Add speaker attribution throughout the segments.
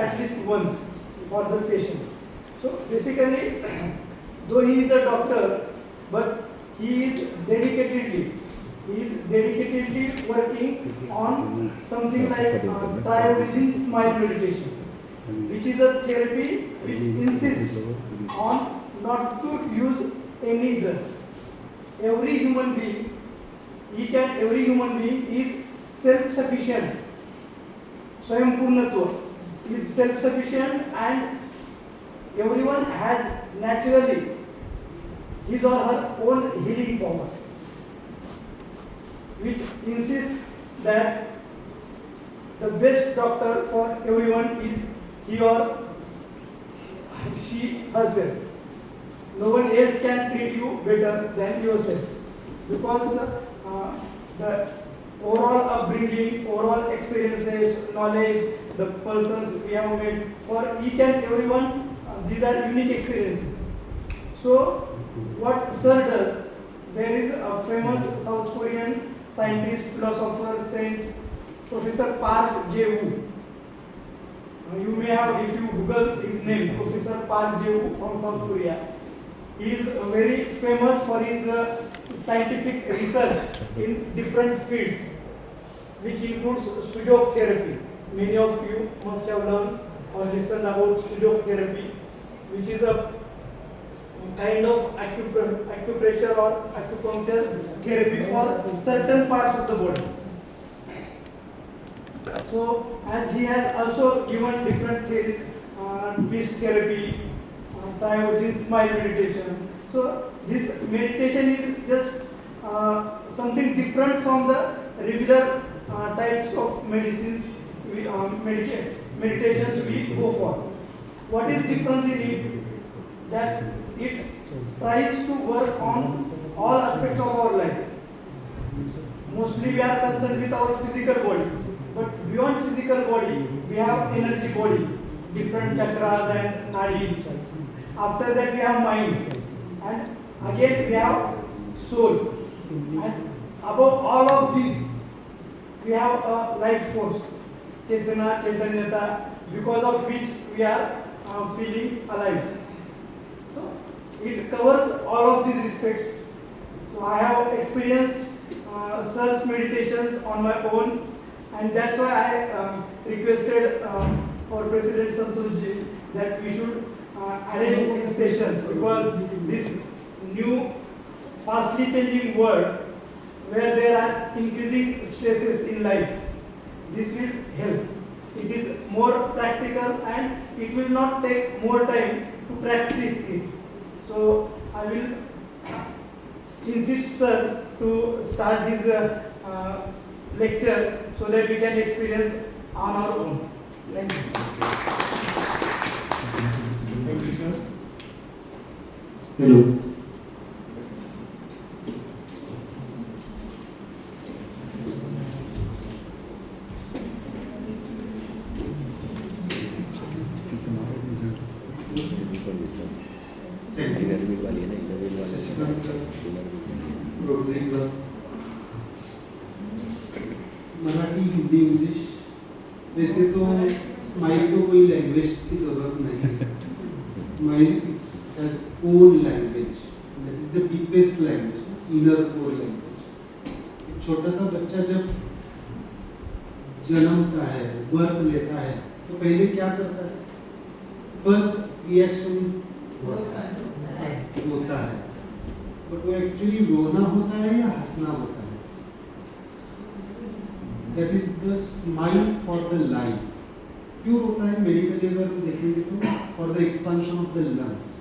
Speaker 1: at least once for the session. So basically, though he is a doctor, but he is dedicatedly working on something like tri-origin smile meditation, which is a therapy which insists on not to use any drugs. Every human being, each and every human being is self-sufficient. Swayamburnatva is self-sufficient, and everyone has naturally his or her own healing power, which insists that the best doctor for everyone is he or she herself. No one else can treat you better than yourself, because the overall upbringing, overall experiences, knowledge, the persons we have met, for each and everyone, these are unique experiences. So, what Sir does, there is a famous South Korean scientist, philosopher, saint, Professor Park Jae-woo. You may have, if you Google his name, Professor Park Jae-woo from South Korea. He is very famous for his scientific research in different fields, which includes Sujok therapy. Many of you must have learned or listened about Sujok therapy, which is a kind of acupressure or acupuncture therapy for certain parts of the body. So, as he has also given different theories, twist therapy, tri-origin smile meditation. So, this meditation is just something different from the regular types of medicines, meditations we go for. What is difference in it? That it tries to work on all aspects of our life. Mostly we are concerned with our physical body, but beyond physical body, we have energy body, different chakras and nadis. After that we have mind, and again we have soul, and above all of these, we have a life force, Chetana, Chaitanyata, because of which we are feeling alive. So it covers all of these aspects. So I have experienced such meditations on my own, and that's why I requested our President Santosh ji that we should arrange these sessions, because this new fastly changing world where there are increasing stresses in life, this will help. It is more practical and it will not take more time to practice it. So I will insist sir to start his lecture so that we can experience on our own. Thank you.
Speaker 2: Thank you, sir. Hello. Marathi Hindi English वैसे तो smile को कोई language की जरूरत नहीं है. Smile its own language, that is the deepest language, inner core language. एक छोटा सा बच्चा जब जन्मता है, बर्थ लेता है, तो पहले क्या करता है? फर्स्ट रिएक्शन इज होता है, बट वो एक्चुअली रोना होता है या हंसना होता है? That is the smile for the life. क्यों होता है? मेडिकली अगर हम देखेंगे तो for the expansion of the lungs,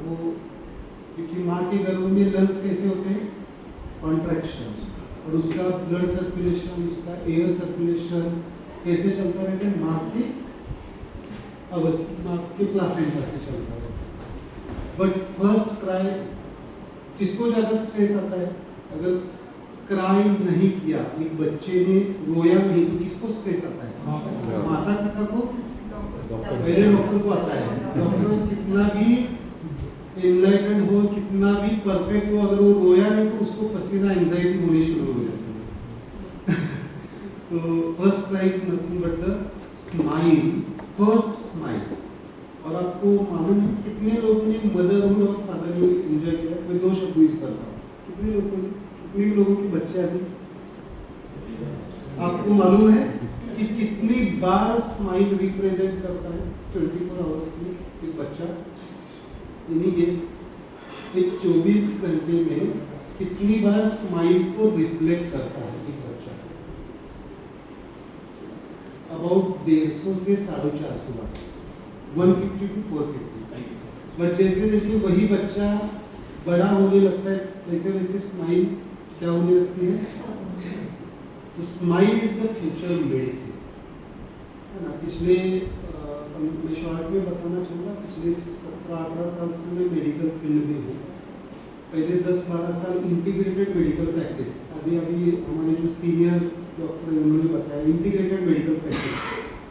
Speaker 2: वो क्योंकि माँ के गर्भ में लंग्स कैसे होते हैं? कॉन्ट्रैक्शन, और उसका ब्लड सर्कुलेशन, उसका एयर सर्कुलेशन कैसे चलता रहता है? माँ के प्लासेंटा से चलता है. बट फर्स्ट क्राई, किसको ज़्यादा स्ट्रेस आता है? अगर क्राई नहीं किया, एक बच्चे ने रोया नहीं, तो किसको स्ट्रेस आता है? माता पिता को, पहले डॉक्टर को आता है. डॉक्टर कितना भी एनलाइटेंड हो, कितना भी परफेक्ट हो, अगर वो रोया नहीं तो उसको पसीना, एंजाइटी होनी शुरू हो जाती है. तो first cry is nothing but the smile, first smile. और आपको मालूम है कितने लोगों ने मदरहुड और फादरहुड एंजॉय किया? मैं दो शब्द यूज करता हूँ। कितने लोगों के बच्चे अभी? आपको मालूम है कि कितनी बार स्माइल रिप्रेजेंट करता है 24 आवर्स में एक बच्चा? Any guess? एक 24 घंटे में कितनी बार स्माइल को रिफ्लेक्ट करता है एक बच्चा? अबाउट 150 से 450 बार, 150 to 450। बट जैसे जैसे वही बच्चा बड़ा होने लगता है वैसे वैसे स्माइल क्या होने लगती है? तो smile is the future medicine, है ना। पिछले मैं शॉर्ट में बताना चाहूँगा, पिछले 17-18 साल से मैं मेडिकल फील्ड में हूँ। पहले 10-12 साल इंटीग्रेटेड मेडिकल प्रैक्टिस, अभी हमारे जो सीनियर डॉक्टर उन्होंने बताया इंटीग्रेटेड मेडिकल प्रैक्टिस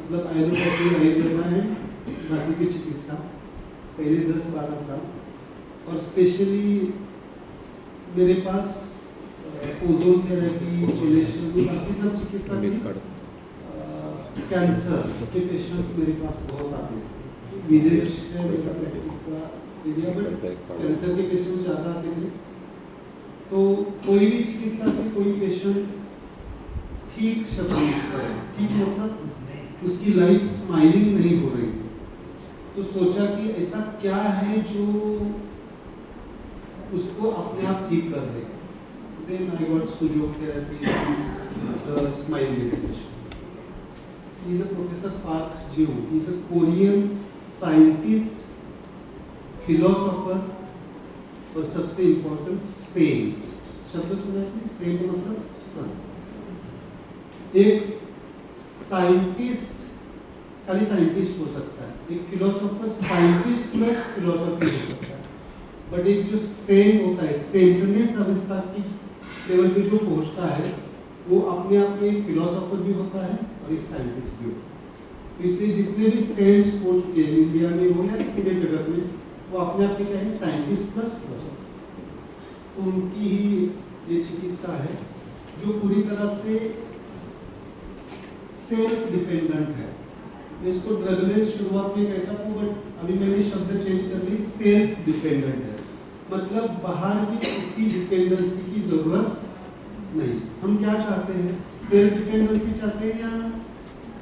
Speaker 2: मतलब आयुर्वेद आयुर्वेदा है, बाकी की चिकित्सा, पहले 10-12 साल। और स्पेशली मेरे पास ओजोन थेरेपी, चिलेशन, बाकी सब चिकित्सा की कैंसर के पेशेंट्स मेरे पास बहुत आते हैं। विदेश है मेरा प्रैक्टिस का एरिया, बट कैंसर के पेशेंट ज़्यादा आते थे। तो कोई भी चिकित्सा से कोई पेशेंट ठीक शब्द यूज करे, ठीक मतलब उसकी लाइफ स्माइलिंग नहीं हो रही थी, तो सोचा कि ऐसा क्या है जो उसको अपने आप ठीक कर दे। Then I got Sujok therapy, smile meditation. He is a Professor Park Ji-woo. He is a Korean scientist, philosopher और सबसे इम्पोर्टेंट सेंट। शब्द सुना है? सेंट मतलब संत। एक साइंटिस्ट खाली साइंटिस्ट हो सकता है, एक फिलोसोफर साइंटिस्ट प्लस फिलोसफी हो सकता है, बट एक जो सेंट होता है, सेंटनेस अवस्था की लेवल पे जो पहुंचता है, वो अपने आप में एक फिलोसोफर भी होता है और एक साइंटिस्ट भी होता है। तो इसलिए जितने भी सेंट्स हो चुके हैं इंडिया में हो या पूरे जगत में, वो अपने आप में क्या है? Scientist plus philosopher. तो उनकी ही ये चिकित्सा है जो पूरी तरह से सेल्फ डिपेंडेंट है। मैं इसको ड्रगलेस शुरुआत में कहता था, बट अभी मैंने शब्द चेंज कर ली, सेल्फ डिपेंडेंट है। मतलब बाहर की किसी डिपेंडेंसी की जरूरत नहीं। हम क्या चाहते हैं? सेल्फ डिपेंडेंसी चाहते हैं या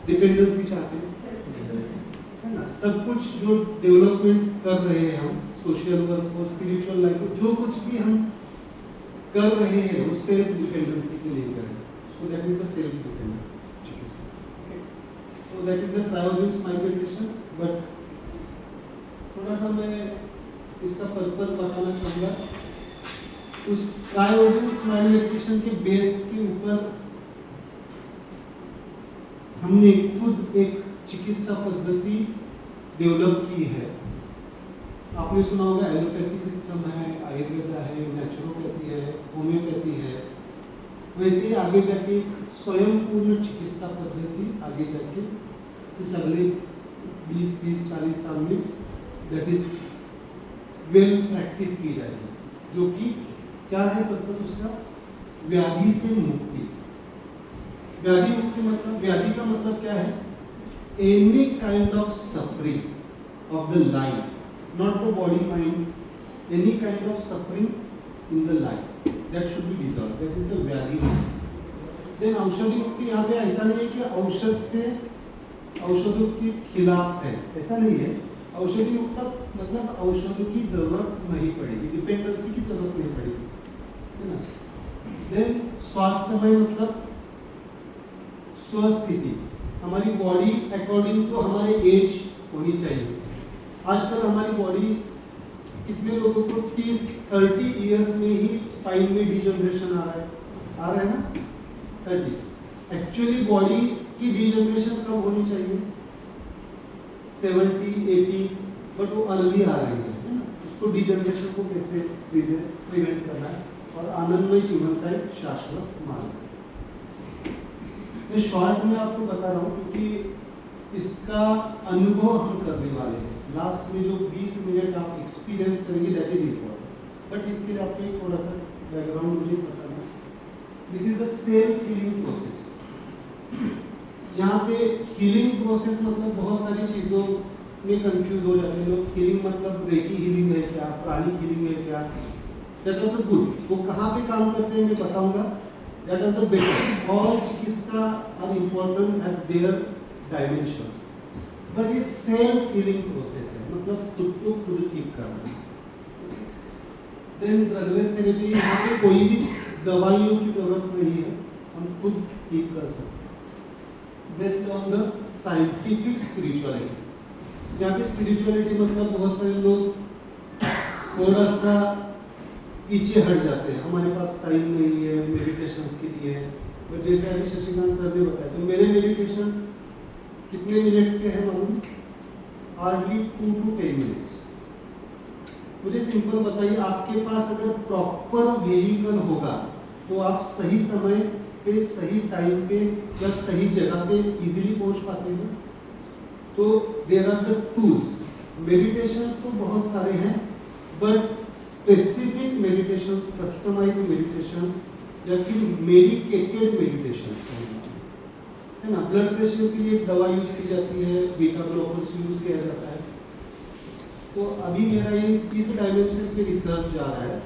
Speaker 2: डिपेंडेंसी चाहते हैं? है ना। सब कुछ जो डेवलपमेंट कर रहे हैं हम, सोशल वर्क हो, स्पिरिचुअल लाइफ हो, जो कुछ भी हम कर रहे हैं वो सेल्फ डिपेंडेंसी के लिए करें। So that is the self dependent चिकित्सा। So that is the triogenic smile meditation. But थोड़ा सा मैं इसका पर्पस बताना चाहूँगा। उस क्रायोजेनिक स्माइल मेडिटेशन के बेस के ऊपर हमने खुद एक चिकित्सा पद्धति डेवलप की है। आपने सुना होगा एलोपैथी सिस्टम है, आयुर्वेदा है, नेचुरोपैथी है, होम्योपैथी है। वैसे ही आगे जाके स्वयं पूर्ण चिकित्सा पद्धति आगे जाके इस अगले 20-30-40 साल में दैट इज वेल प्रैक्टिस की जाएगी, जो कि क्या है पर्पस उसका? व्याधि से मुक्ति। व्याधि मुक्ति मतलब, व्याधि का मतलब क्या है? Any kind of suffering of the life, not the body mind, any kind of suffering in the life that should be dissolved, that is the व्याधि मुक्ति। then औषधि मुक्ति यहाँ पे ऐसा नहीं है कि औषध से औषधों के खिलाफ है, ऐसा नहीं है। औषधि मुक्त मतलब औषधों की जरूरत नहीं पड़ेगी, डिपेंडेंसी की जरूरत नहीं पड़ेगी, है ना। then स्वास्थ्यमय मतलब स्वस्थिति, हमारी बॉडी अकॉर्डिंग टू हमारे एज होनी चाहिए। आजकल हमारी बॉडी कितने लोगों को 30-30 इयर्स में ही स्पाइन में डिजनरेशन आ रहा है ना, 30। एक्चुअली बॉडी की डिजनरेशन कब होनी चाहिए? 70-80, बट वो अर्ली आ रही है ना। उसको डिजनरेशन को कैसे प्रिवेंट करना है और आनंदमय जीवन का एक शाश्वत मार्ग। मैं शॉर्ट में आपको बता रहा हूँ क्योंकि इसका अनुभव हम करने वाले हैं। लास्ट में जो 20 मिनट आप एक्सपीरियंस करेंगे दैट इज इम्पोर्टेंट, बट इसके लिए आपको एक थोड़ा सा बैकग्राउंड मुझे बताना। This is the self healing process. यहाँ पे हीलिंग प्रोसेस मतलब बहुत सारी चीज़ों में कंफ्यूज हो जाते हैं लोग। हीलिंग मतलब रेकी हीलिंग है क्या, प्राणिक हीलिंग है क्या, दैट आर द गुड। वो कहाँ पे काम करते हैं मैं बताऊंगा। That are the better. All चिकित्सा are important at their dimension, but ये सेल्फ हीलिंग प्रोसेस है, मतलब खुद को खुद ठीक करना। देन ड्रगलेस थेरेपी, यहाँ पे कोई भी दवाइयों की जरूरत नहीं है, हम खुद ठीक कर सकते हैं based on the scientific spirituality. यहाँ पे स्पिरिचुअलिटी मतलब बहुत सारे लोग थोड़ा सा पीछे हट जाते हैं, हमारे पास टाइम नहीं है मेडिटेशंस के लिए। बट जैसे अभी शशिकांत सर ने बताया, तो मेरे मेडिटेशन कितने मिनट्स के हैं मालूम? Hardly 2 to 10 minutes. मुझे सिंपल बताइए, आपके पास अगर प्रॉपर व्हीकल होगा तो आप सही समय पे, सही टाइम पे या सही जगह पे इजीली पहुंच पाते हैं। तो there are the tools. Meditations तो बहुत सारे हैं, but specific meditations, customised meditations या फिर मेडिकेटेड मेडिटेशंस है ना। ब्लड प्रेशर के लिए एक दवा यूज की जाती है, बीटा ब्लॉकर्स यूज किया जाता है। तो अभी मेरा ये इस डायमेंशन पे रिसर्च जा रहा है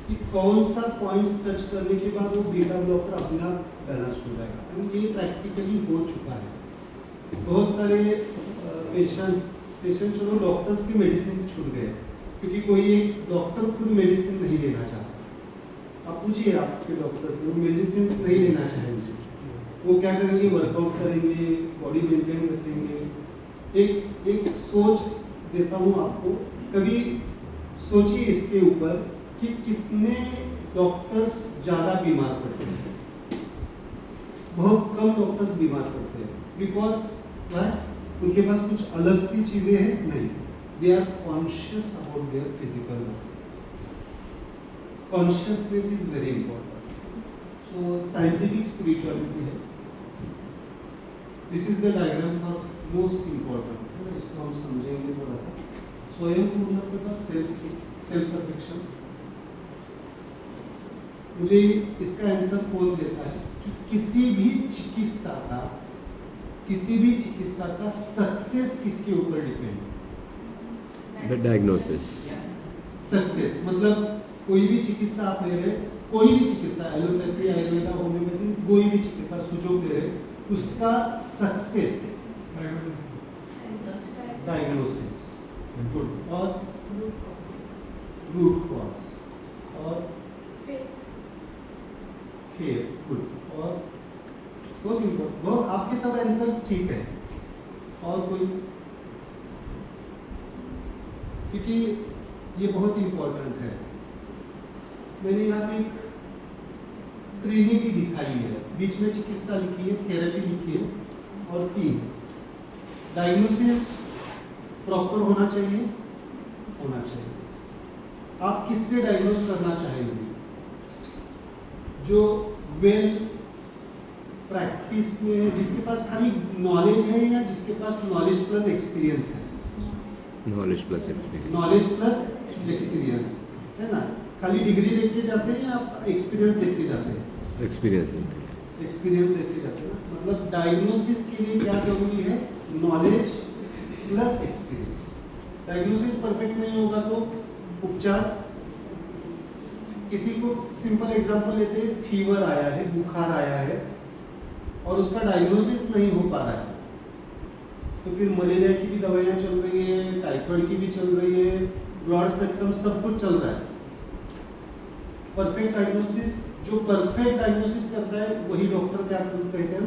Speaker 2: कि कौन सा पॉइंट्स टच करने के बाद वो बीटा ब्लॉकर अपने आप बैलेंस हो जाएगा। एंड ये प्रैक्टिकली हो चुका है। बहुत सारे पेशेंट चलो डॉक्टर्स की मेडिसिन छूट गए, क्योंकि कोई एक डॉक्टर खुद मेडिसिन नहीं लेना चाहता। आप पूछिए आपके डॉक्टर से, वो मेडिसिन नहीं लेना चाहेंगे, वो क्या करेंगे? वर्कआउट करेंगे, बॉडी मेंटेन रखेंगे। एक सोच देता हूँ आपको, कभी सोचिए इसके ऊपर कि कितने डॉक्टर्स ज़्यादा बीमार पड़ते हैं। बहुत कम डॉक्टर्स बीमार पड़ते हैं, बिकॉज उनके पास कुछ अलग सी चीज़ें हैं नहीं, they are conscious about their physical body. Consciousness is very important. So scientific spirituality है। This is the diagram for most important, है ना। इसको हम समझेंगे थोड़ा सा। स्वयं पूर्णता, सेल्फ परफेक्शन। मुझे इसका आंसर कौन देता है कि किसी भी चिकित्सा का सक्सेस किसके ऊपर डिपेंड है?
Speaker 3: The diagnosis.
Speaker 2: सक्सेस मतलब कोई भी चिकित्सा आप ले रहे, कोई भी चिकित्सा, एलोपैथी, आयुर्वेदा, होम्योपैथी, कोई भी चिकित्सा सुजोग ले रहे, उसका सक्सेस डायग्नोसिस, गुड, और रूट कॉज और केयर, गुड, और बहुत इम्पोर्टेंट। बहुत आपके सब आंसर्स ठीक है। और कोई, क्योंकि ये बहुत इम्पोर्टेंट है। मैंने यहाँ पे एक ट्रिनिटी दिखाई है, बीच में चिकित्सा लिखी है, थेरेपी लिखी है, और 3 डायग्नोसिस प्रॉपर होना चाहिए। आप किससे डायग्नोस करना चाहेंगे? जो वेल प्रैक्टिस में, जिसके पास खाली नॉलेज है या जिसके पास नॉलेज प्लस एक्सपीरियंस है?
Speaker 3: Knowledge plus experience.
Speaker 2: Knowledge plus experience, है ना। खाली डिग्री देख के जाते हैं या आप एक्सपीरियंस देख के जाते हैं?
Speaker 3: एक्सपीरियंस
Speaker 2: देख के जाते हैं ना। मतलब डायग्नोसिस के लिए क्या जरूरी है? Knowledge plus experience. Diagnosis perfect नहीं होगा तो उपचार। किसी को सिंपल एग्जांपल लेते हैं, फीवर आया है, बुखार आया है और उसका डायग्नोसिस नहीं हो पा रहा है, तो फिर मलेरिया की भी दवाइयाँ चल रही है, टाइफाइड की भी चल रही है, ब्रॉड स्पेक्ट्रम सब कुछ चल रहा है। परफेक्ट डायग्नोसिस, जो परफेक्ट डायग्नोसिस करता है वही डॉक्टर क्या कहते हैं?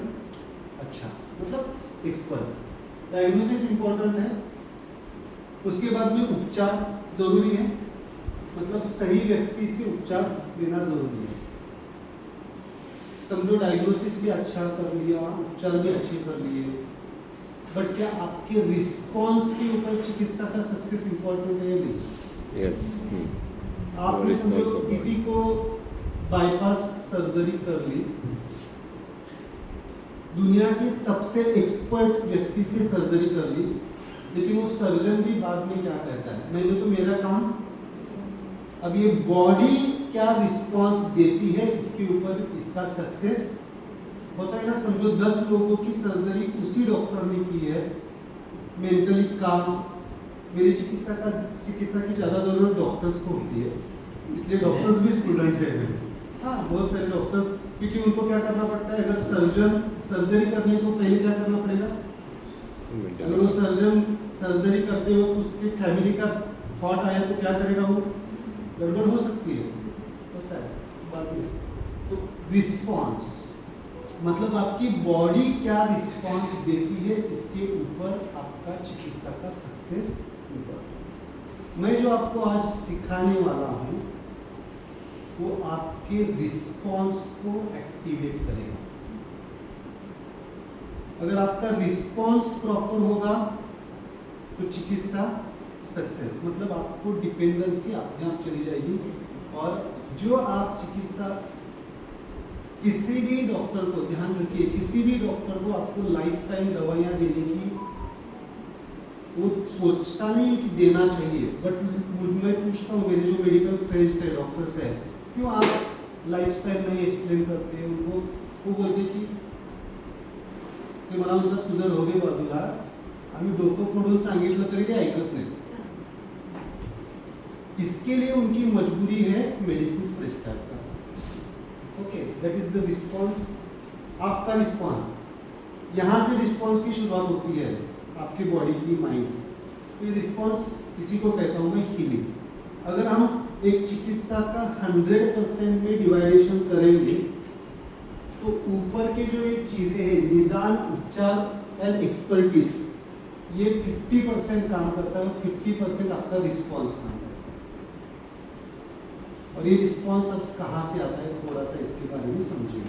Speaker 2: अच्छा, मतलब एक्सपर्ट। डायग्नोसिस इंपॉर्टेंट है, उसके बाद में उपचार जरूरी है, मतलब सही व्यक्ति से उपचार लेना जरूरी है। समझो डायग्नोसिस भी अच्छा कर लिया, उपचार भी अच्छे कर लिए, बट क्या आपके रिस्पॉन्स के ऊपर चिकित्सा का सक्सेस इंपॉर्टेंट है या नहीं?
Speaker 3: यस।
Speaker 2: आपने समझो किसी को बाईपास सर्जरी कर ली, दुनिया के सबसे एक्सपर्ट व्यक्ति से सर्जरी कर ली, लेकिन वो सर्जन भी बाद में क्या कहता है? मैंने तो मेरा काम, अब ये बॉडी क्या रिस्पांस देती है इसके ऊपर इसका सक्सेस होता है ना, समझो 10 लोगों की सर्जरी उसी डॉक्टर ने की है, मेंटली काम। मेरी चिकित्सा की ज़्यादा जरूरत डॉक्टर्स को होती है, इसलिए डॉक्टर्स भी स्टूडेंट है। हाँ, बहुत सारे डॉक्टर्स, क्योंकि उनको क्या करना पड़ता है, अगर सर्जन सर्जरी करने को पहले क्या करना पड़ेगा, अगर वो सर्जन सर्जरी करते हो तो उसके फैमिली का थॉट आया तो क्या करेगा, वो गड़बड़ हो सकती है, होता है बाद में। तो रिस्पॉन्स मतलब आपकी बॉडी क्या रिस्पॉन्स देती है, इसके ऊपर आपका चिकित्सा का सक्सेस ऊपर। मैं जो आपको आज सिखाने वाला हूँ वो आपके रिस्पॉन्स को एक्टिवेट करेगा। अगर आपका रिस्पॉन्स प्रॉपर होगा तो चिकित्सा सक्सेस, मतलब आपको डिपेंडेंसी अपने आप चली जाएगी। और जो आप चिकित्सा किसी भी डॉक्टर को, ध्यान रखिए, किसी भी डॉक्टर को आपको लाइफ टाइम दवाइयाँ देने की वो सोचता नहीं कि देना चाहिए, बट मैं पूछता हूँ मेरे जो मेडिकल फ्रेंड्स है, डॉक्टर्स है, क्यों आप लाइफस्टाइल नहीं एक्सप्लेन करते उनको? वो बोलते की ते मला म्हणतात तुझं रोगे बाजूला, आम्ही डोकं फोडून सांगितलं तरी ते ऐकत नाही। इसके लिए उनकी मजबूरी है मेडिसिन प्रिस्क्राइब करना। Okay, that is the response, आपका रिस्पॉन्स। यहाँ से रिस्पॉन्स की शुरुआत होती है आपके बॉडी की, माइंड की। ये रिस्पॉन्स किसी को कहता हूँ मैं हीलिंग। अगर हम एक चिकित्सा का 100% में डिवाइडेशन करेंगे तो ऊपर के जो ये चीज़ें हैं, निदान, उपचार एंड एक्सपर्टीज, ये 50% काम करता है और 50% आपका रिस्पॉन्स काम करता है। और ये रिस्पॉन्स अब कहाँ से आता है, थोड़ा सा इसके बारे में समझिए।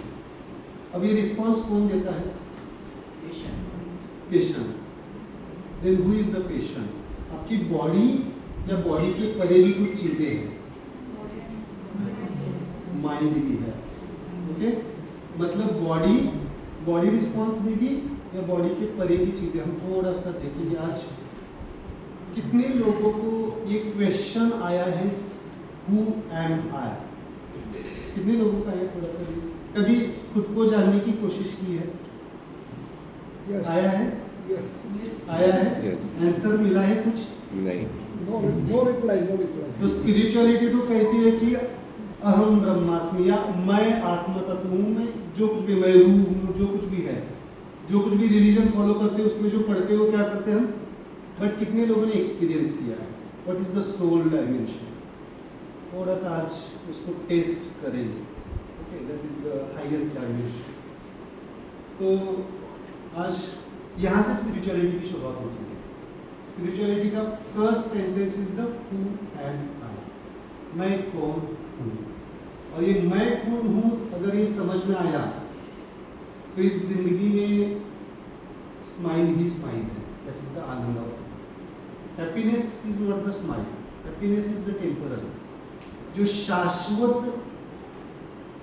Speaker 2: अब ये रिस्पॉन्स कौन देता है? Patient. Then who is the patient? आपकी बॉडी या बॉडी के परे भी कुछ चीजें हैं, माइंड भी है। ओके, मतलब बॉडी रिस्पॉन्स देगी या बॉडी के परे की चीजें। हम थोड़ा सा देखेंगे आज कितने लोगों को ये क्वेश्चन आया है, हु एम आई? कितने लोगों का है? थोड़ा सा कभी खुद को जानने की कोशिश की है?
Speaker 4: Yes.
Speaker 2: आया है?
Speaker 4: Yes.
Speaker 2: आया है?
Speaker 3: Yes.
Speaker 2: आंसर मिला है कुछ?
Speaker 3: नहीं।
Speaker 4: No reply.
Speaker 2: तो स्पिरिचुअलिटी तो कहती है कि अहम ब्रह्मास्मि, या मैं आत्म तत्व हूँ, मैं जो कुछ भी, मैं रूह हूँ, जो कुछ भी है, जो कुछ भी रिलीजन फॉलो करते हैं उसमें जो पढ़ते हो क्या करते हैं हम। बट कितने लोगों ने एक्सपीरियंस किया है? What is the soul dimension? थोड़ा सा आज उसको टेस्ट करेंगे। Okay, that is the highest dimension. तो आज यहाँ से स्पिरिचुअलिटी की शुरुआत होती है। स्पिरिचुअलिटी का first sentence is the who am I, मैं कौन हूँ। और ये मैं कौन हूँ अगर ये समझ में आया तो इस जिंदगी में स्माइल ही स्माइल है। दैट इज द आनंद अवस्था। Happiness is not the smile, happiness is the temporary. जो शाश्वत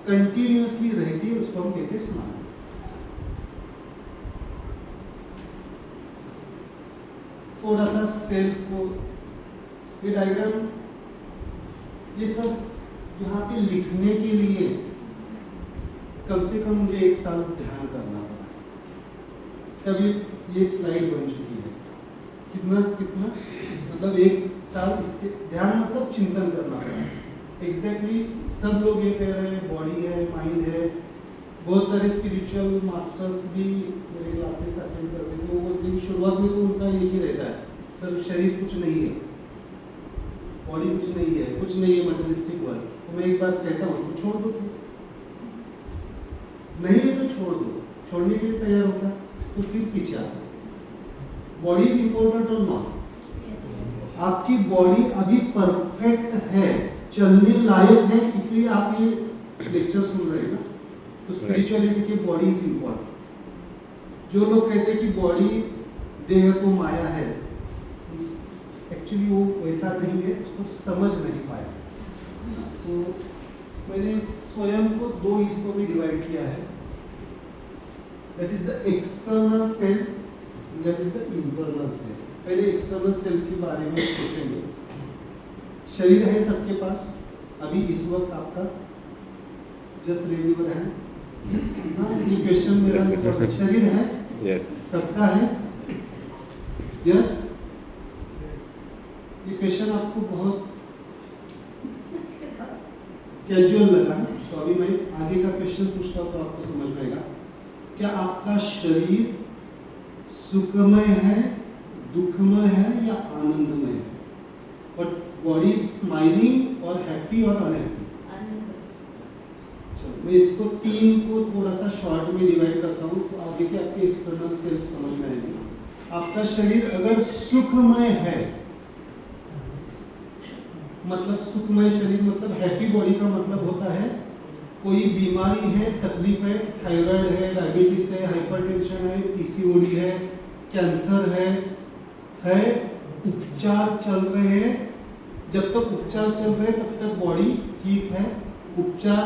Speaker 2: कंटिन्यूअसली रहती है उसको हम कहते हैं स्माइल। थोड़ा सा सेल्फ को, ये डायग्राम, ये सब यहाँ पे लिखने के लिए कम से कम मुझे 1 साल ध्यान करना पड़ा, तभी ये स्लाइड बन चुकी है। कितना मतलब 1 साल इसके ध्यान, मतलब चिंतन करना पड़ा। एग्जैक्टली सब लोग ये कह रहे हैं बॉडी है, माइंड है। बहुत सारे स्पिरिचुअल मास्टर्स भी मेरे क्लासेस अटेंड करते हैं, तो वो दिन शुरुआत में तो उनका एक ही रहता है, सर शरीर कुछ नहीं है, बॉडी कुछ नहीं है, कुछ नहीं है, मटेरियलिस्टिक वर्ल्ड। तो मैं एक बात कहता हूँ, तो छोड़ दो, नहीं है तो छोड़ दो। छोड़ने के लिए तैयार होता तो फिर पीछे आता। बॉडी इज इम्पोर्टेंट और नॉट? आपकी बॉडी अभी परफेक्ट है, चलने लायक है, इसलिए आप ये लेक्चर सुन रहे हैं ना। तो स्पिरिचुअलिटी की बॉडी इज इम्पोर्टेंट। जो लोग कहते हैं कि बॉडी देह को माया है, एक्चुअली वो वैसा नहीं है, उसको समझ नहीं पाया। तो मैंने स्वयं को 2 हिस्सों में डिवाइड किया है। That is the external cell, that is the internal cell. पहले एक्सटर्नल सेल के बारे में सोचेंगे। शरीर है सबके पास, अभी इस वक्त आपका जस्ट रेज योर हैंड, हाँ, ये क्वेश्चन मेरा
Speaker 3: Yes.
Speaker 2: शरीर है
Speaker 3: Yes.
Speaker 2: सबका है। यस, ये क्वेश्चन आपको बहुत कैजुअल लगा है, तो अभी मैं आगे का क्वेश्चन पूछता हूँ तो आपको समझ में आएगा। क्या आपका शरीर सुखमय है, दुखमय है या आनंदमय है? बट बॉडी स्माइलिंग और हैप्पी और अनहैप्पी? चलो मैं इसको 3 को थोड़ा सा शॉर्ट में डिवाइड करता हूँ तो आगे के आपके एक्सटर्नल सेल्फ समझ में आएंगे। आपका शरीर अगर सुखमय है, मतलब सुखमय शरीर मतलब हैप्पी बॉडी का मतलब होता है कोई बीमारी है, तकलीफ है, थायराइड है, डायबिटीज है, हाइपरटेंशन है, पीसीओडी है, कैंसर है, उपचार चल रहे हैं। जब तक उपचार चल रहे हैं तब तक बॉडी ठीक है। उपचार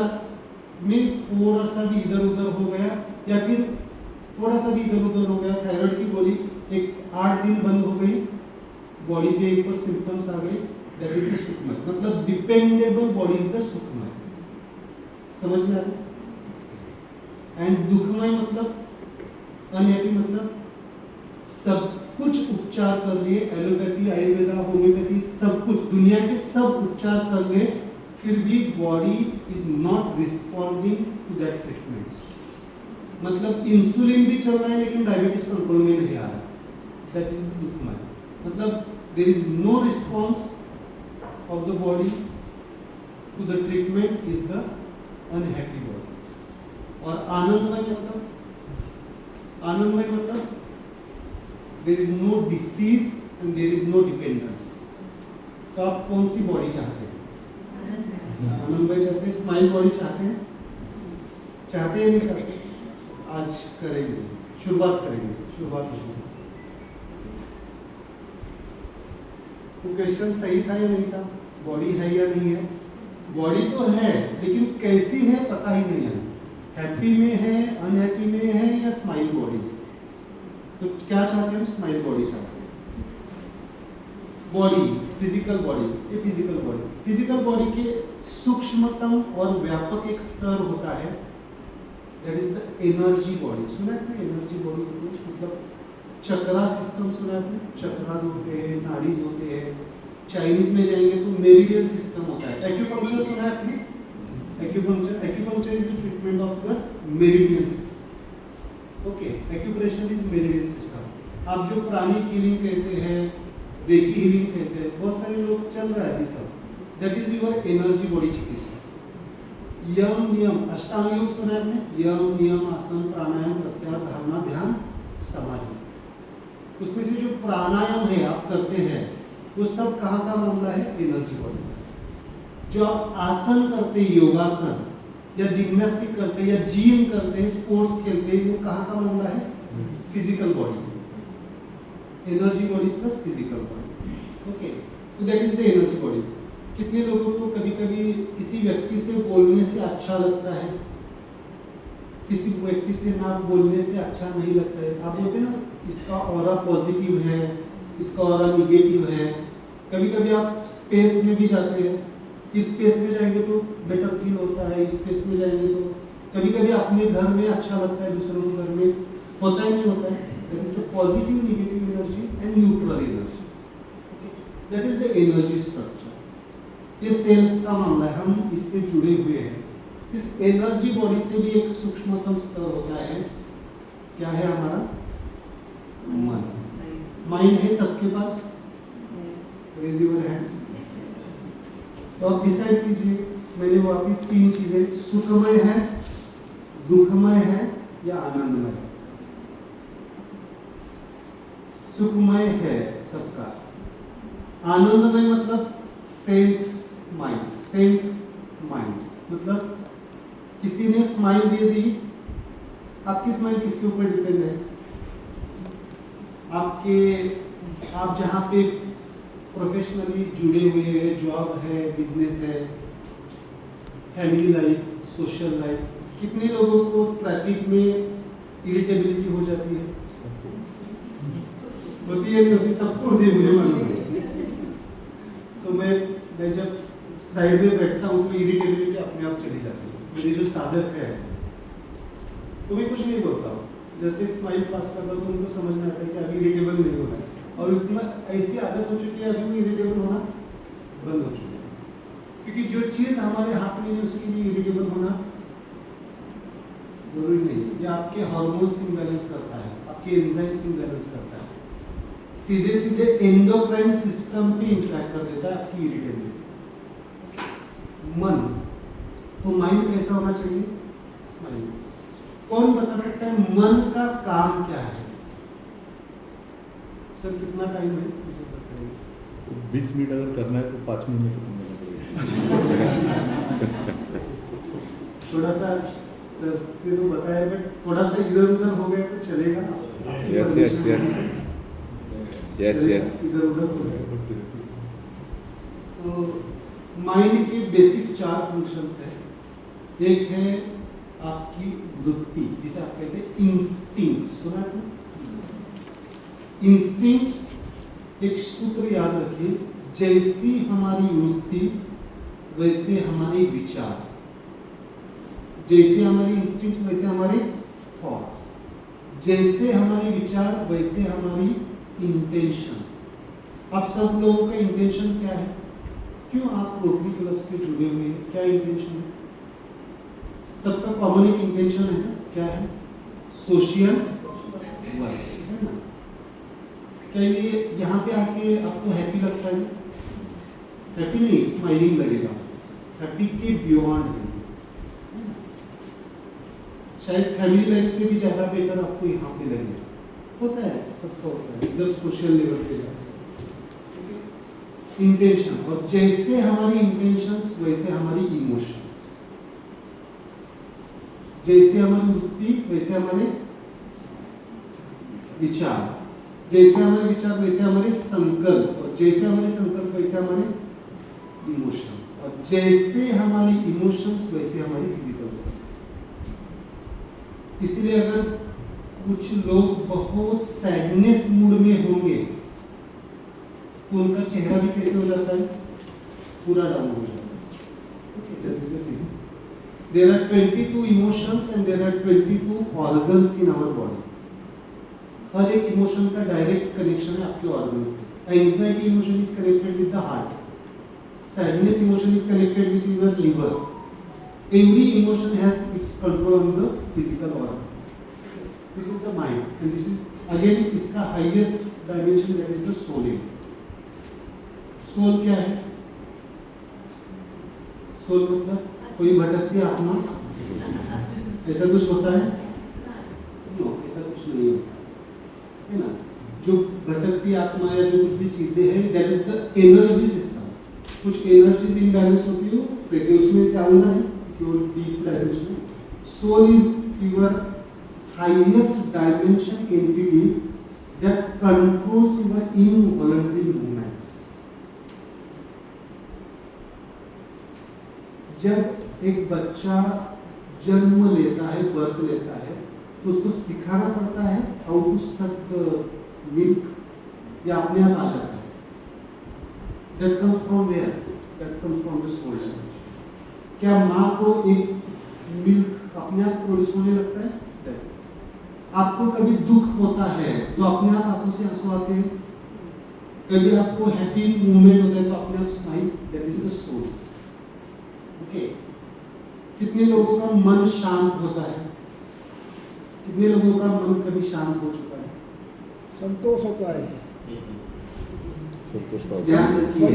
Speaker 2: में थोड़ा सा भी इधर उधर हो गया या फिर थोड़ा सा भी इधर उधर हो गया, थायराइड की गोली एक 8 दिन बंद हो गई, बॉडी पे एक पर सिम्टम्स आ गए, दैट इज द सुखमय। मतलब डिपेंडेबल बॉडी इज द सुखमय। समझ में आ रहा? एंड दुखमय मतलब अनहैप्पी, मतलब सब कुछ उपचार कर लिए, एलोपैथी, आयुर्वेदा, होम्योपैथी, सब कुछ दुनिया के सब उपचार कर ले, फिर भी body is not responding to that treatment. मतलब इंसुलिन भी चल रहा है लेकिन डायबिटीज कंट्रोल में नहीं आ रहा, दैट इज दुखमय। मतलब there is no response of the body to the treatment is the unhappy body. और आनंदमय मतलब there is no disease and there is no dependence. तो आप कौन सी बॉडी चाहते हैं? आनंदमय चाहते हैं? स्माइल बॉडी चाहते हैं? चाहते हैं नहीं चाहते? आज करेंगे, शुरुआत करेंगे। तो क्वेश्चन सही था या नहीं था? बॉडी है या नहीं है? बॉडी तो है लेकिन कैसी है पता ही नहीं है। हैप्पी में है, अनहैप्पी में है या स्माइल बॉडी? तो क्या चाहते हैं हम? स्माइल बॉडी चाहते हैं। बॉडी, फिजिकल बॉडी, ये फिजिकल बॉडी के सूक्ष्मतम और व्यापक एक स्तर होता है, that is the energy body. सुना है आपने एनर्जी बॉडी? मतलब चक्रा सिस्टम सुना है आपने? चक्रास होते हैं, नाड़ीज होते हैं। चाइनीज में जाएंगे तो मेरिडियन सिस्टम होता है। एक्यूपंक्चर सुना है आपने? Acupuncture is the treatment of the meridian system. Okay, acupressure is meridian system. आप जो प्राणिक हीलिंग कहते हैं, रेकी हीलिंग कहते हैं, बहुत सारे लोग चल रहा है अभी सब, that is your energy body चिकित्सा। यम नियम, अष्टांग योग सुना है आपने? यम नियम, आसन, प्राणायाम, प्रत्याहार, धारणा, ध्यान, समाधि। उसमें से जो प्राणायाम है आप करते हैं वो सब कहाँ का मामला है? Energy body. जो आप आसन करते हैं, योगासन या जिम्नास्टिक करते हैं या जिम करते हैं, स्पोर्ट्स खेलते हैं, वो कहाँ का मामला है? Physical body. Energy body plus physical body. Okay, तो that is the energy body. कितने लोगों को कभी कभी किसी व्यक्ति से बोलने से अच्छा लगता है, किसी व्यक्ति से ना बोलने से अच्छा नहीं लगता है? आप बोलते ना इसका ऑरा पॉजिटिव है, इसका ऑरा निगेटिव है। कभी कभी आप स्पेस में भी जाते हैं, इस स्पेस में जाएंगे तो बेटर फील होता है, इस स्पेस में जाएंगे तो कभी कभी अपने घर में अच्छा लगता है, दूसरों के घर में होता ही नहीं होता है। That is the positive, negative energy and neutral energy. That is the energy structure. ये सेल का मामला है, हम इससे जुड़े हुए हैं। इस एनर्जी बॉडी से भी एक सूक्ष्मतम स्तर होता है, क्या है हमारा? मन। माइंड है सबके पास? Raise your hand. तो आप डिसाइड कीजिए, मैंने वापिस 3 चीजें, सुखमय है, दुखमय है या आनंदमय है? सुखमय है सबका। आनंदमय मतलब सेंट माइंड, मतलब किसी ने स्माइल दे दी। आपकी स्माइल किसके ऊपर डिपेंड है? आप जहाँ पे प्रोफेशनली जुड़े हुए हैं, जॉब है, बिजनेस है, फैमिली लाइफ, सोशल लाइफ। कितने लोगों को ट्रैफिक में इरिटेबिलिटी हो जाती है? होती है नहीं होती? सबको होती है, मुझे मालूम है। तो मैं जब साइड में बैठता हूँ तो इरिटेबिलिटी अपने आप चली जाती है। मेरे जो साधक है तो मैं कुछ नहीं बोलता हूँ, जस्ट एक स्माइल पास करता हूँ तो उनको समझ में आता है कि अभी इरिटेबल नहीं होना है, और इतना ऐसी आदत हो चुकी है अभी वो इरिटेबल होना बंद हो चुका है, क्योंकि जो चीज़ हमारे हाथ में नहीं उसके लिए इरिटेबल होना जरूरी नहीं है। ये आपके हार्मोन्स इम्बैलेंस करता है, आपके एंजाइम्स इम्बैलेंस करता है, सीधे सीधे एंडोक्राइन सिस्टम पे इंटरैक्ट कर देता है आपकी इरिटेबिलिटी। मन, तो माइंड कैसा होना चाहिए? स्माइल। कौन बता सकता है मन का काम क्या है? सर कितना टाइम है?
Speaker 5: 20 मिनट अगर करना है तो 5 मिनट में खत्म करना पड़ेगा।
Speaker 2: थोड़ा सा सर से तो बताया, बट थोड़ा सा इधर उधर हो गया तो चलेगा?
Speaker 3: Yes, yes, yes. Yes, yes.
Speaker 2: इधर उधर हो गया तो माइंड के बेसिक 4 फंक्शंस है। एक है आपकी वृत्ति, जिसे आप कहते हैं इंस्टिंक्ट, सुना है? इंस्टिंक्ट एक सूत्र याद रखिए, जैसी हमारी वृत्ति वैसे हमारे विचार, जैसे हमारी इंस्टिंक्ट वैसे हमारे थॉट्स, जैसे हमारे विचार वैसे हमारी इंटेंशन। अब सब लोगों का इंटेंशन क्या है? क्यों आप रोटरी क्लब से जुड़े हुए हैं? क्या इंटेंशन है? सबका कॉमन एक इंटेंशन है ना, क्या है? सोशल वर्क, है ना? क्या ये यहाँ पे आके आपको हैप्पी लगता है? हैप्पी नहीं, स्माइलिंग लगेगा, हैप्पी के बियॉन्ड है। शायद फैमिली लाइफ से भी ज़्यादा बेटर आपको यहाँ पे लगेगा, होता है, सबका होता है, एकदम सोशल लेवल पे जाता है। इंटेंशन, और जैसे हमारी इंटेंशंस वैसे हमारी इमोशंस, जैसे हमारी वृत्ति वैसे हमारे विचार, जैसे हमारे विचार वैसे हमारे संकल्प, और जैसे हमारे संकल्प वैसे हमारे इमोशंस, और जैसे हमारी इमोशंस वैसे हमारी फिजिकल। इसलिए अगर कुछ लोग बहुत सैडनेस मूड में होंगे तो उनका चेहरा भी कैसे हो जाता है? पूरा डाउन हो जाता है। There are 22 emotions and there are 22 organs in our body. हर एक इमोशन का डायरेक्ट कनेक्शन है आपके ऑर्गन से। Anxiety emotion is connected with the heart, sadness emotion is connected with your liver. Every emotion has its control on the physical organs. This is the mind, and this is again इसका highest dimension, that is the soul. Soul क्या है? Soul मतलब कोई भटकती आत्मा, ऐसा कुछ होता है? नो, ऐसा कुछ नहीं होता है ना। जो भटकती आत्मा या जो कुछ भी चीजें हैं, that is the energy system. कुछ एनर्जीज इम्बैलेंस होती है, तो उसमें जाऊंगा है your deep dimension. Soul is your highest dimension entity that controls your involuntary movements. जब एक बच्चा जन्म लेता है, बर्थ लेता है, तो उसको सिखाना पड़ता है हाउ टू सक मिल्क, या अपने आप आ जाता है? That comes from where? That comes from the soul. क्या माँ को एक मिल्क अपने आप प्रोड्यूस होने लगता है? आपको कभी दुख होता है तो अपने आप आंखों से आंसू आते हैं, कभी आपको हैप्पी मूवमेंट होता है तो अपने आप smile, that is the soul. Okay, कितने लोगों का मन शांत होता है? कितने लोगों का मन कभी शांत हो चुका है?
Speaker 4: संतोष होता है।
Speaker 2: ध्यान रखिए,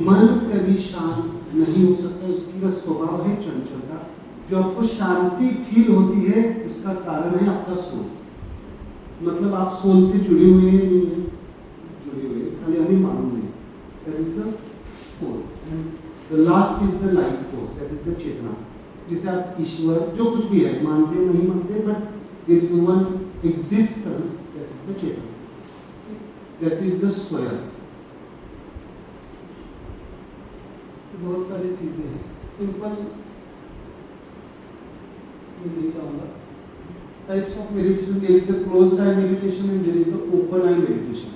Speaker 2: मन कभी शांत नहीं हो सकता, उसका स्वभाव है चंचलता। जो आपको शांति फील होती है उसका कारण है आपका सोल। मतलब आप सोल से जुड़े हुए हैं, नहीं है? जुड़े हुए हैं, खाली हमें मालूम नहीं। That is the fourth, and the last is the life force, that is the चेतना, जिसे आप ईश्वर जो कुछ भी है मानते नहीं मानते, but there is one existence, that is the chetna, that is the swayam. बहुत सारी चीजें हैं, सिंपल नहीं कहूँगा। Types of meditation, there is a closed eye meditation and there is the open eye meditation.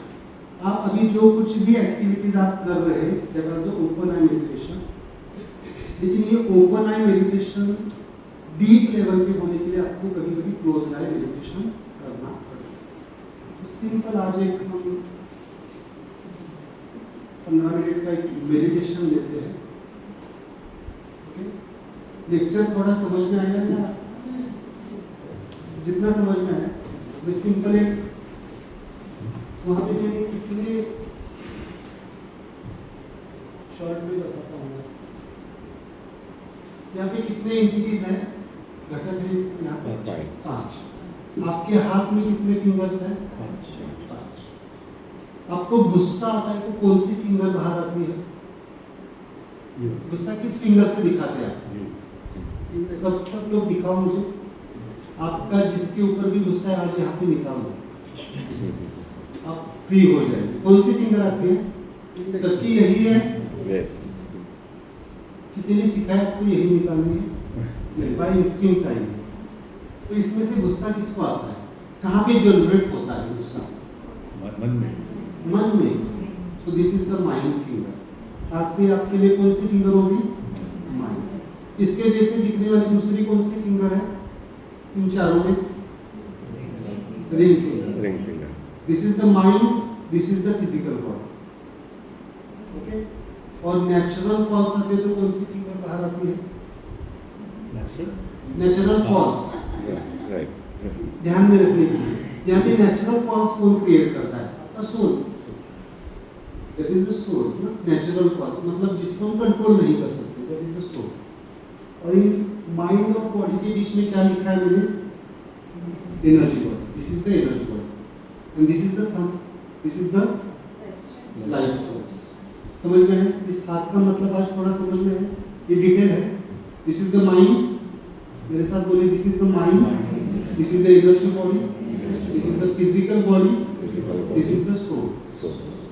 Speaker 2: आप अभी जो कुछ भी एक्टिविटीज आप कर रहे हैं, that are the open eye meditation. लेकिन ये open eye meditation deep level पे होने के लिए आपको कभी कभी क्लोज आई मेडिटेशन करना पड़ेगा। तो सिंपल आज एक हम 15 मिनट का एक मेडिटेशन लेते हैं। ओके, लेक्चर थोड़ा समझ में आया या जितना समझ में आया, मैं सिंपल एक वहाँ पे मैंने कितने शॉर्ट में बताता हूँ। यहाँ पे कितने एंटिटीज हैं, घटक है यहाँ पे 5। आपके हाथ में कितने फिंगर्स हैं? 5। आपको गुस्सा आता है तो कौन सी फिंगर बाहर आती है? गुस्सा किस फिंगर से दिखाते हैं आप? सब लोग दिखाओ मुझे। आपका जिसके ऊपर भी गुस्सा है आज यहाँ पे निकालो, आप फ्री हो जाएंगे। कौन सी फिंगर आती है? सबकी यही है।
Speaker 3: यस।
Speaker 2: किसी ने सिखाया आपको यही निकालनी है? बाय इंस्टिंक्ट आई है। तो इसमें से गुस्सा किसको आता है? कहाँ पे जनरेट होता है गुस्सा?
Speaker 5: मन में।
Speaker 2: मन में। So this is the mind finger. आज से आपके लिए कौन सी फिंगर होगी? माइंड। इसके जैसे दिखने वाली दूसरी कौन सी फिंगर है इन चारों में? Ring finger.
Speaker 3: Ring finger.
Speaker 2: This is the mind, this is the physical body. Okay, और नेचुरल फॉल्स आते तो कौन सी फिंगर बाहर आती है? Natural falls.
Speaker 3: राइट।
Speaker 2: ध्यान में रखने के लिए यहाँ पे नेचुरल फॉल्स कौन क्रिएट करता है? आपका soul. That is the soul. Natural falls मतलब जिसको हम कंट्रोल नहीं कर सकते, दैट इज द सोल। और इन माइंड और बॉडी के बीच में क्या लिखा है मैंने? Energy body. This is the energy body and this is the thumb, this is the life source. समझ में है? इस हाथ का मतलब आज थोड़ा समझ में है, ये डिटेल है। दिस इज द माइंड, मेरे साथ बोलिए, this is the mind, this is the energy body, this is the physical body, this is the soul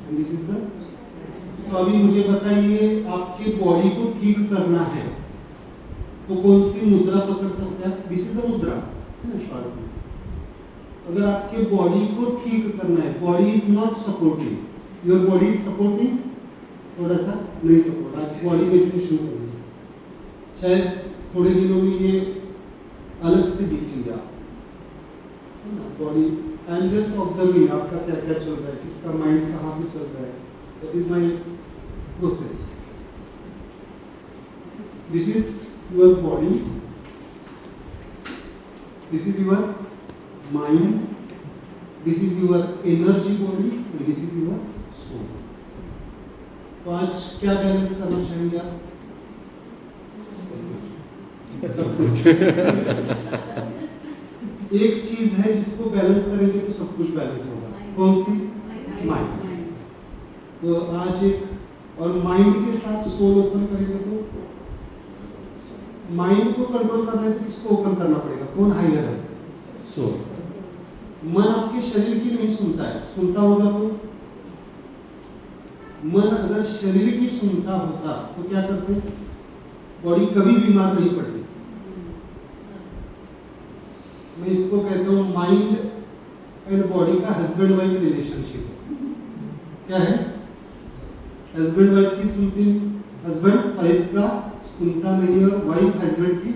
Speaker 2: and this is the. तो अभी मुझे बताइए, आपके बॉडी को ठीक करना है तो कौन सी मुद्रा पकड़ सकते हैं? दिस इज द मुद्रा है ना, शॉर्ट में। अगर आपके बॉडी को ठीक करना है, body is not supporting, your body is supporting, थोड़ा सा नहीं सपोर्ट। आज बॉडी मेडिटेशन करेंगे, शायद थोड़े दिनों में ये अलग से दिखेंगे आप, है ना। Body I am just observing आपका क्या क्या चल रहा है, किसका माइंड कहाँ पे चल रहा है। That is my process. This is your body, this is your mind, this is your energy body and this is your soul. तो आज क्या बैलेंस करना चाहेंगे आप? सब कुछ। एक चीज है जिसको बैलेंस करेंगे तो सब कुछ बैलेंस होगा। कौन सी? माइंड। तो आज एक और माइंड के साथ सोल ओपन करेंगे तो माइंड को कंट्रोल करना है तो किसको ओपन करना पड़ेगा? कौन हायर है? सोल। मन आपके शरीर की नहीं सुनता है, सुनता होगा तो मन अगर शरीर की सुनता होता तो क्या करते? बॉडी कभी बीमार नहीं पड़ती। मैं इसको कहता हूँ माइंड एंड बॉडी का हस्बैंड वाइफ रिलेशनशिप। क्या है? हस्बैंड वाइफ की सुनती, हस्बैंड वाइफ का सुनता नहीं है, वाइफ हस्बैंड की।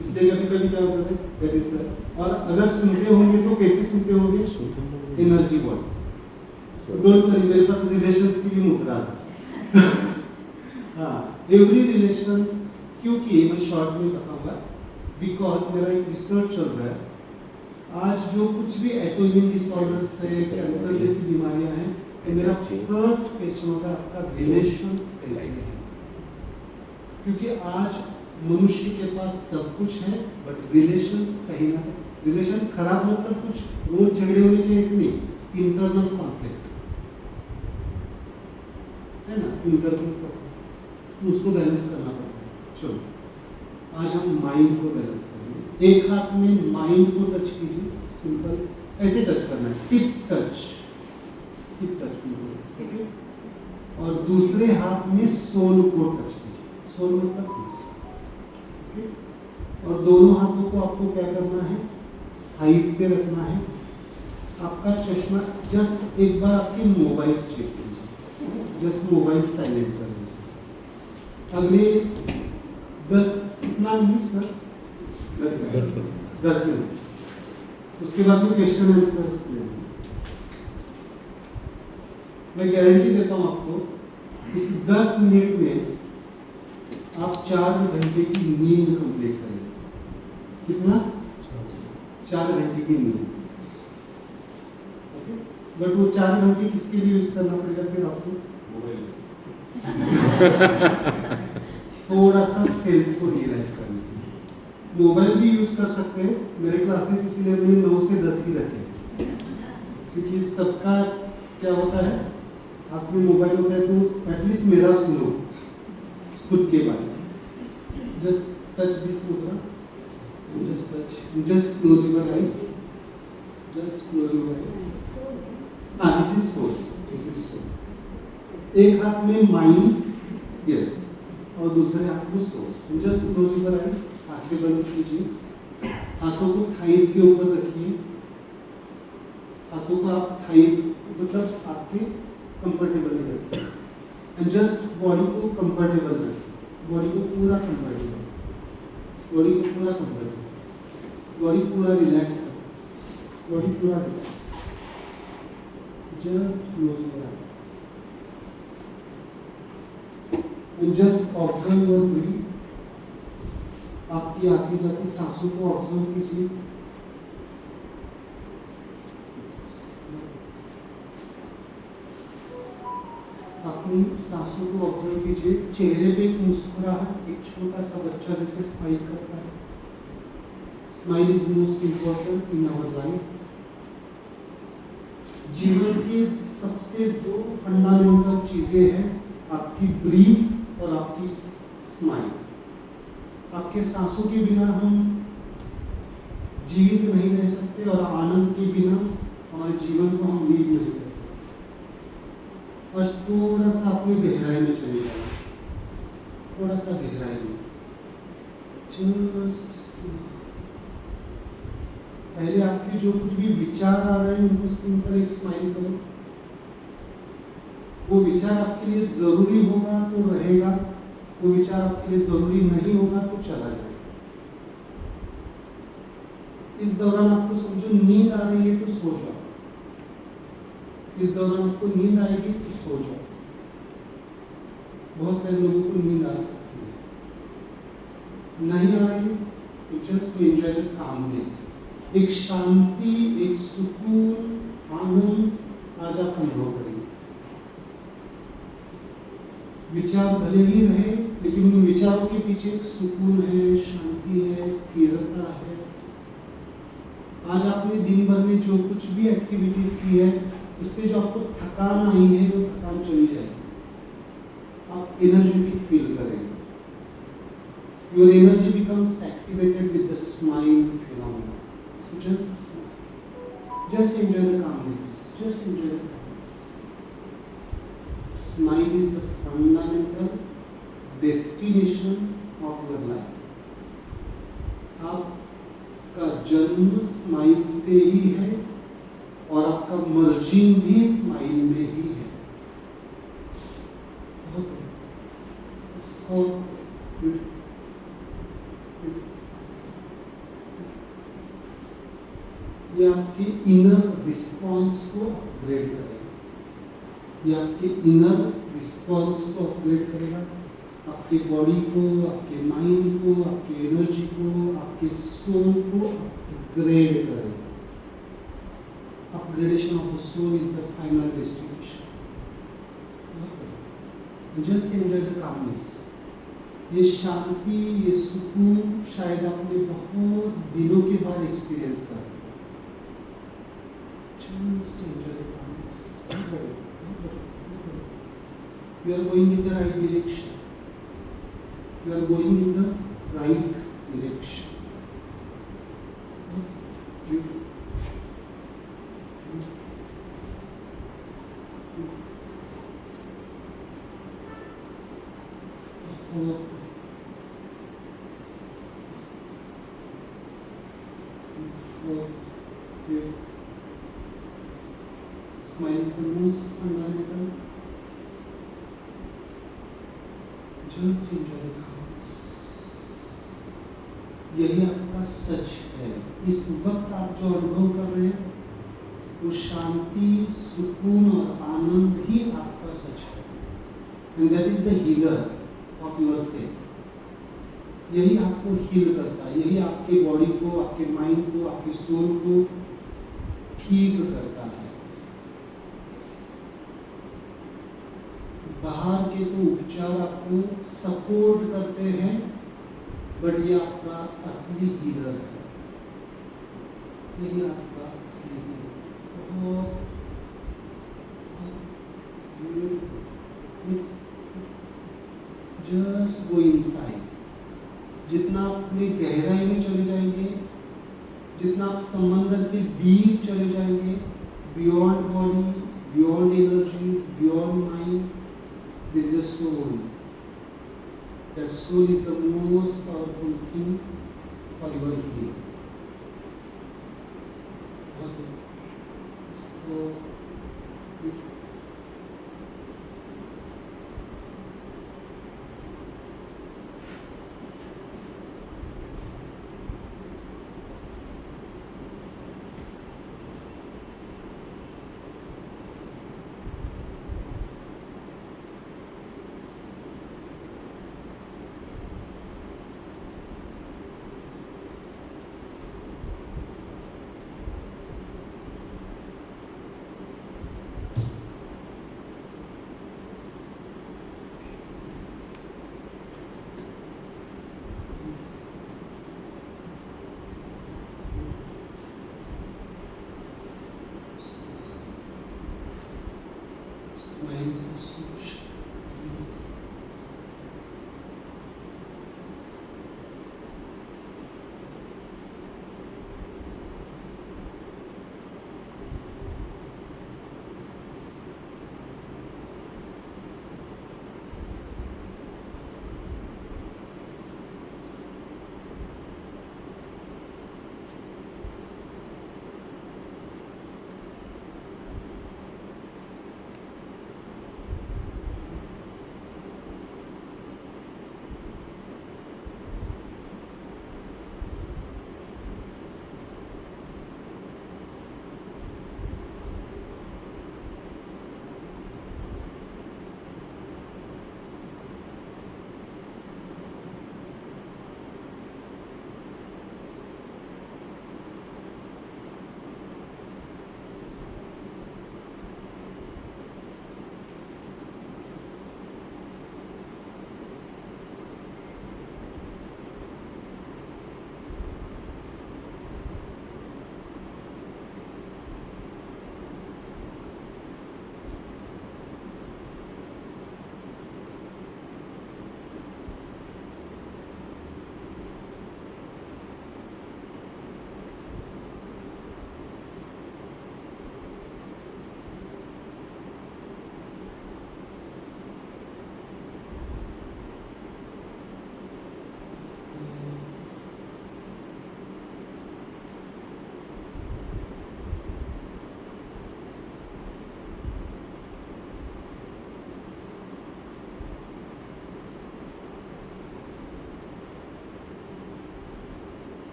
Speaker 2: इसलिए कभी कभी क्या होता है, दैट इज दैट। और अगर सुनते होंगे तो कैसे सुनते होंगे? Energy body. डोंट वरी, मेरे पास रिलेशंस की भी मुद्रा है। हाँ, एवरी रिलेशन। क्योंकि मैं शॉर्ट में बताऊंगा, बिकॉज मेरा एक रिसर्च चल रहा है। आज जो कुछ भी ऑटोइम्यून डिसऑर्डर्स है, कैंसर जैसी बीमारियां हैं, तो मेरा फर्स्ट क्वेश्चन होगा आपका रिलेशंस कैसे है। क्योंकि आज मनुष्य के पास सब कुछ है बट रिलेशंस कहीं ना कहीं, रिलेशन खराब मतलब कुछ रोज झगड़े होने चाहिए इसलिए, इंटरनल कॉन्फ्लिक्ट है ना, इंटरनल कॉन्फ्लिक्ट, उसको बैलेंस करना पड़ता है। चलो आज हम माइंड को बैलेंस करेंगे। एक हाथ में माइंड को टच कीजिए, सिंपल ऐसे टच करना है, टिप टच, टिप टच कीजिए। और दूसरे हाथ में सोल को टच कीजिए, सोल मतलब पीस। और दोनों हाथों को आपको क्या करना है? थाइस पे रखना है। आपका चश्मा जस्ट एक बार आपके मोबाइल चेक कीजिए, जस्ट मोबाइल साइलेंट कर दीजिए। अगले 10 कितना मिनट सर?
Speaker 5: 10
Speaker 2: 10 मिनट। उसके बाद में क्वेश्चन आंसर्स लेंगे। मैं गारंटी देता हूँ आपको, इस 10 मिनट में आप 4 घंटे की नींद कंप्लीट करेंगे। कितना? 4 घंटे की नींद। बट वो 4 घंटे किसके लिए यूज करना पड़ेगा फिर आपको? थोड़ा सा सेल्फ को रियलाइज करने के लिए। मोबाइल भी यूज कर सकते हैं। मेरे क्लासेस इसीलिए मैंने 9 से 10 की रखे, क्योंकि सबका क्या होता है, हाथ में मोबाइल होता है तो एटलीस्ट मेरा सुनो खुद के बारे में। Just touch this mudra, just touch, just close your eyes, just close your eyes. हाँ, this is soul, this is soul. एक हाथ में माइंड, यस, और दूसरे हाथ में soul. Just close your eyes, आंखें बंद कीजिए, हाथों को थाइस के ऊपर रखिए। हाथों को आप थाइस मतलब आपके कंफर्टेबल रखिए, एंड जस्ट बॉडी को कंफर्टेबल रखिए। बॉडी को पूरा कंफर्टेबल, बॉडी को पूरा कंफर्टेबल, बॉडी पूरा रिलैक्स करो, बॉडी पूरा relax. Just close your eyes and just observe your breath. आपकी आती जाती सांसों को ऑब्जर्व कीजिए। अपनी सांसों को ऑब्जर्व कीजिए। चेहरे पे एक मुस्कुराहट, एक छोटा सा बच्चा जैसे स्माइल करता है। Smile is most important in our life. जीवन की सबसे 2 फंडामेंटल चीजें हैं, आपकी ब्रीथ और आपकी स्माइल। आपके सांसों के बिना हम जीवित नहीं रह सकते, और आनंद के बिना हमारे जीवन को हम लीड नहीं कर सकते। बस थोड़ा सा अपनी गहराई में चले जाए, थोड़ा सा गहराई में। जस्ट पहले आपके जो कुछ भी विचार आ रहे हैं उनको सिंपल एक स्माइल करो। वो विचार आपके लिए जरूरी होगा तो रहेगा, वो विचार आपके लिए जरूरी नहीं होगा तो चला जाएगा। इस दौरान आपको समझो नींद आ रही है तो सो जाओ। इस दौरान आपको नींद आएगी तो सो जाओ। बहुत सारे लोगों को नींद आ सकती है, नहीं आ रही तो जस्ट एंजॉय द कामनेस। एक शांति, एक सुकून, आनंद आज आप अनुभव करेंगे। विचार भले ही रहे, लेकिन उन विचारों के पीछे एक सुकून है, शांति है, स्थिरता है। आज आपने दिन भर में जो कुछ भी एक्टिविटीज की है, उससे जो आपको थकान आई है वो थकान चली जाएगी। आप एनर्जेटिक फील करेंगे। Your energy becomes activated with the smile phenomena. So just enjoy the calmness. Just enjoy the calmness. Smile is the fundamental destination of your life. आपका जन्म स्माइल से ही है, और आपका मर्जिंग भी स्माइल में ही है। बहुत ये आपके इनर रिस्पॉन्स को अपग्रेड करेगा। ये आपके इनर रिस्पॉन्स को अपग्रेड करेगा, आपके बॉडी को, आपके माइंड को, आपकी एनर्जी को, आपके सोल को अपग्रेड करेगा। Upgradation of the soul is the final destination. Just enjoy the calmness. ये शांति, ये सुकून शायद आपने बहुत दिनों के बाद एक्सपीरियंस कर। Just enjoy the calmness. You are going in the right direction. You are going in the right direction. Smile is the most fundamental. Just enjoy the calmness. यही आपका सच है। इस वक्त आप जो अनुभव कर रहे हैं वो शांति, सुकून और आनंद ही आपका सच है। And that is the healer of your self. यही आपको हील करता है, यही आपके बॉडी को, आपके माइंड को, आपके सोल को ठीक करता है। बाहर के तो उपचार आपको सपोर्ट करते हैं, बट ये आपका असली हीलर है। यही आपका असली हीलर। Just go inside. जितना आप अपनी गहराई में चले जाएंगे, जितना आप समंदर के डीप चले जाएंगे, beyond body, beyond energies, beyond mind, there is a soul. That soul is the most powerful thing for your healing. Smile is the solution.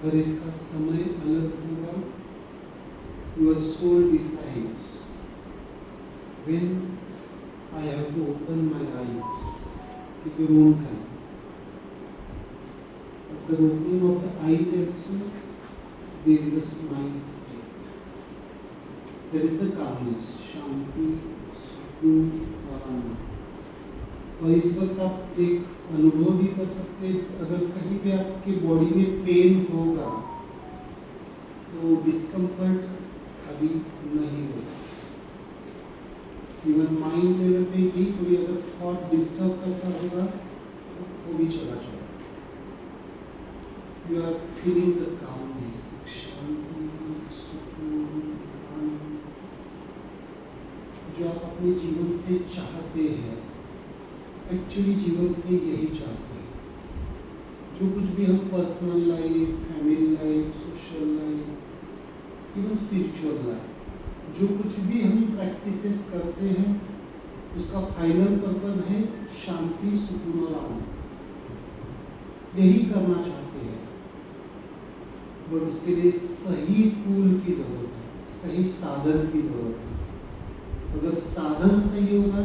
Speaker 2: हर एक का समय अलग होगा। Your soul decides when I have to open my eyes at your own time. After opening of the eyes also, there is a smile state. There is the calmness, शांति, सुकून और आनंद। और इस वक्त आप एक अनुभव भी कर सकते हैं, अगर कहीं पे आपके बॉडी में पेन होगा तो डिस्कम्फर्ट अभी नहीं होगा। इवन माइंड लेवल पे भी कोई अगर थॉट डिस्टर्ब करता होगा तो वो भी चला जाएगा। You are feeling the calmness, शांति, सुकून, आनंद, जो आप अपने जीवन से चाहते हैं, एक्चुअली जीवन से यही चाहते हैं। जो कुछ भी हम personal life, family life, social life, even spiritual life, जो कुछ भी हम प्रैक्टिसेस करते हैं, उसका फाइनल पर्पस है शांति, सुकून और आनंद। यही करना चाहते हैं, बट उसके लिए सही टूल की जरूरत है, सही साधन की जरूरत है। अगर साधन सही होगा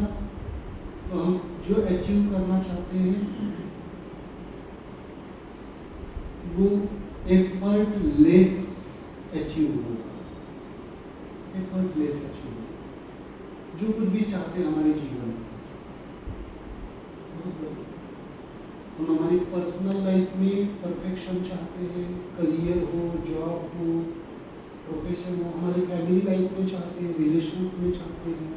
Speaker 2: तो हम जो अचीव करना चाहते हैं वो एफर्टलेस अचीव होगा, एफर्टलेस अचीव होगा। जो कुछ भी चाहते हैं हमारे जीवन से, हम हमारी पर्सनल लाइफ में परफेक्शन चाहते हैं, करियर हो, जॉब हो, प्रोफेशन हो, हमारी फैमिली लाइफ में चाहते हैं, रिलेशंस में चाहते हैं,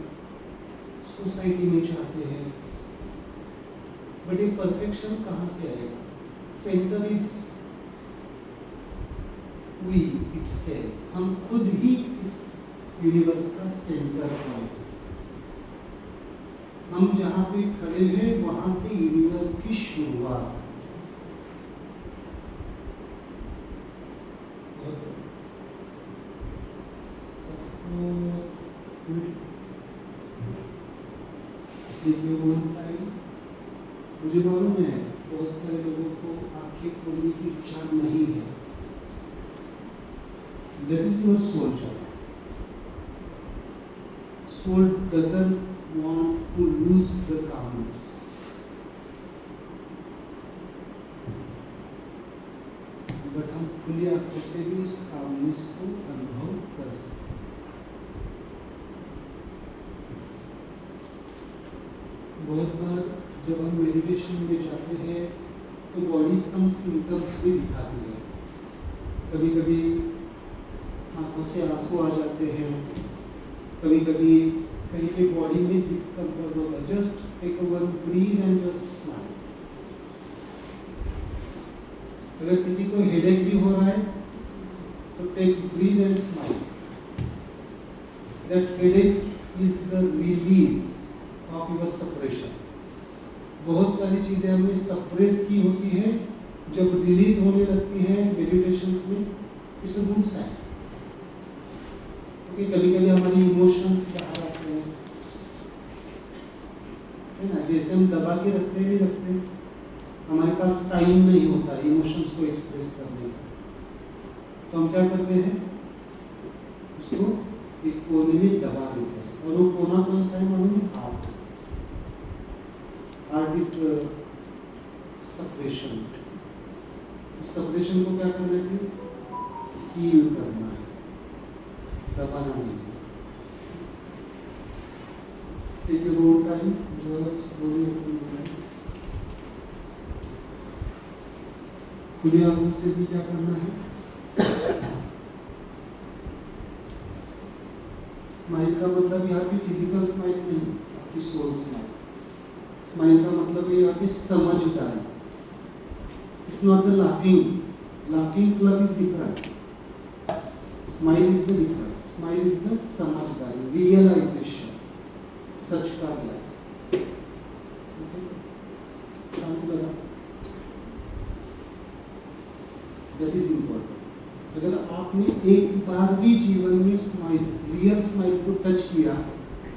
Speaker 2: सोसाइटी में चाहते हैं, बट ये परफेक्शन कहाँ से आएगा? Centre is we itself. हम खुद ही इस यूनिवर्स का सेंटर हैं। हम जहाँ पे खड़े हैं वहाँ से यूनिवर्स की शुरुआत। मुझे मालूम है बहुत सारे लोगों को आंखें खोलने की इच्छा नहीं है। That is your soul job. Soul doesn't want to lose the calmness. But हम खुली आंखों से भी इस calmness को अनुभव कर सकते हैं। बहुत बार जब हम मेडिटेशन में जाते हैं तो बॉडी सम सिम्टम्स भी दिखाती है। कभी कभी आंखों से आंसू आ जाते हैं, कभी कभी कहीं पे बॉडी में डिस्कम्फर्ट होता है। Just take a one breath and just smile. अगर किसी को हेडेक भी हो रहा है तो take breath and smile. That headache is the release of your suppression. बहुत सारी चीजें हमने सप्रेस की होती है, जब रिलीज होने लगती है मेडिटेशन में, it's a good sign. Okay, कभी कभी हमारी इमोशंस बाहर आते हैं, है ना, जैसे हम दबा के रखते नहीं रखते, हमारे पास टाइम नहीं होता इमोशंस को एक्सप्रेस करने का, तो हम क्या करते हैं, उसको एक कोने में दबा देते हैं। और वो कोना कौन सा है मालूम है? Heart. Heart is suppression. Suppression को क्या करना है? हील करना है, दबाना नहीं। Take your own time, just slowly open your eyes. खुली आंखों से भी क्या करना है? स्माइल का मतलब यहाँ पे फिजिकल स्माइल नहीं, आपकी सोल स्माइल। स्माइल का मतलब है यहाँ पे समझदारी। It's not the laughing. Laughing club is different. Smile is the different. Smile is the समझदारी, realization, सच का ज्ञान। शांति लगा। That is important. अगर आपने एक बार भी जीवन में स्माइल, रियल स्माइल को टच किया,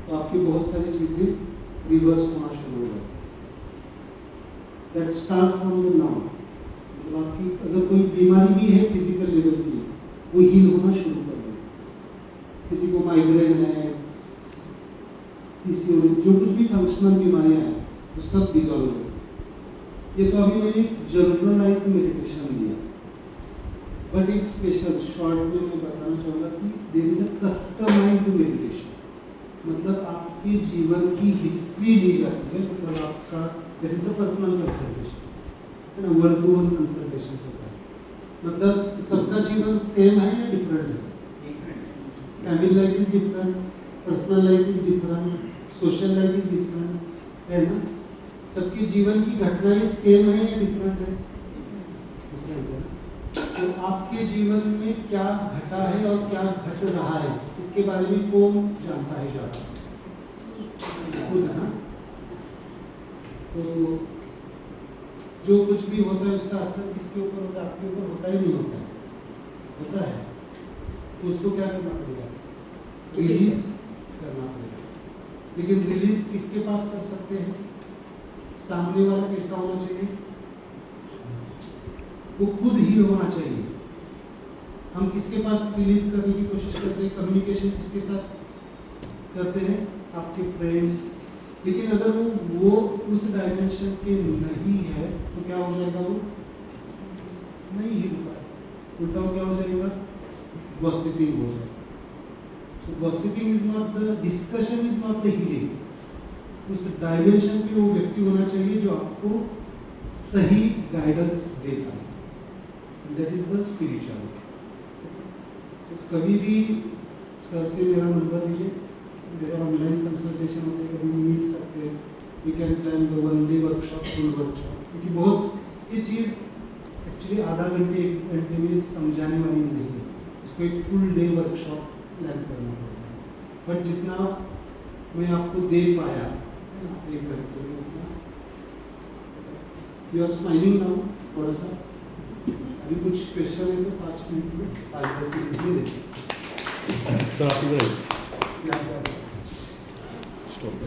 Speaker 2: तो आपकी बहुत सारी चीजें रिवर्स होना शुरू हो गई। That starts from the now. मतलब आपकी अगर कोई बीमारी भी है फिजिकल लेवल की, वो हील होना शुरू कर देगी। किसी को माइग्रेन है, किसी जो कुछ भी फंक्शनल बीमारियां हैं, वो सब डिजॉल्व हो। ये तो अभी मैंने एक जनरलाइज्ड मेडिटेशन दिया, बट एक स्पेशल शॉर्ट में मैं बताना चाहूँगा कि there is a customised meditation. मतलब आपके जीवन की हिस्ट्री ली जाती है, मतलब आपका that is the personal consultation, है ना, वन टू वन कंसल्टेशन होता है। मतलब सबका जीवन सेम है या डिफरेंट है? Family life is different, personal life is different, social life is different, है ना। सबके जीवन की घटनाएं सेम है या डिफरेंट है? डिफरेंट है। तो आपके जीवन में क्या घटा है और क्या घट रहा है इसके बारे में कौन जानता है ज़्यादा? खुद है ना। तो जो कुछ भी होता है उसका असर किसके ऊपर होता है? आपके ऊपर होता ही नहीं होता है? होता है। तो उसको क्या करना पड़ेगा? रिलीज करना पड़ेगा। लेकिन रिलीज किसके पास कर सकते हैं? सामने वाला कैसा होना चाहिए? वो खुद ही होना चाहिए। हम किसके पास रिलीज करने की कोशिश करते हैं? कम्युनिकेशन किसके साथ करते हैं? आपके फ्रेंड्स। लेकिन अगर वो उस डायमेंशन के नहीं है तो क्या हो जाएगा? वो नहीं ही होगा, उल्टा क्या हो जाएगा? गॉसिपिंग हो जाएगा। So gossiping is not the discussion, is not the healing. उस डायमेंशन पे वो व्यक्ति होना चाहिए जो आपको सही गाइडेंस देता है। That is the spirituality. तो कभी भी सर से मेरा नंबर लीजिए, मेरा ऑनलाइन कंसल्टेशन होते हैं, कभी मिल सकते हैं। We can plan the 1 day workshop, full workshop, क्योंकि बहुत ये चीज़ एक्चुअली आधा घंटे 1 घंटे में समझाने वाली नहीं है। इसको एक फुल डे वर्कशॉप प्लान करना पड़ेगा। बट जितना मैं आपको दे पाया है ना, एक घंटे में उतना। यू आर स्माइलिंग नाउ थोड़ा सा। अभी कुछ क्वेश्चन है तो 5 मिनट में 5-10 मिनट में दे सकते
Speaker 5: सर आप इधर
Speaker 2: हैं।
Speaker 5: स्टॉप।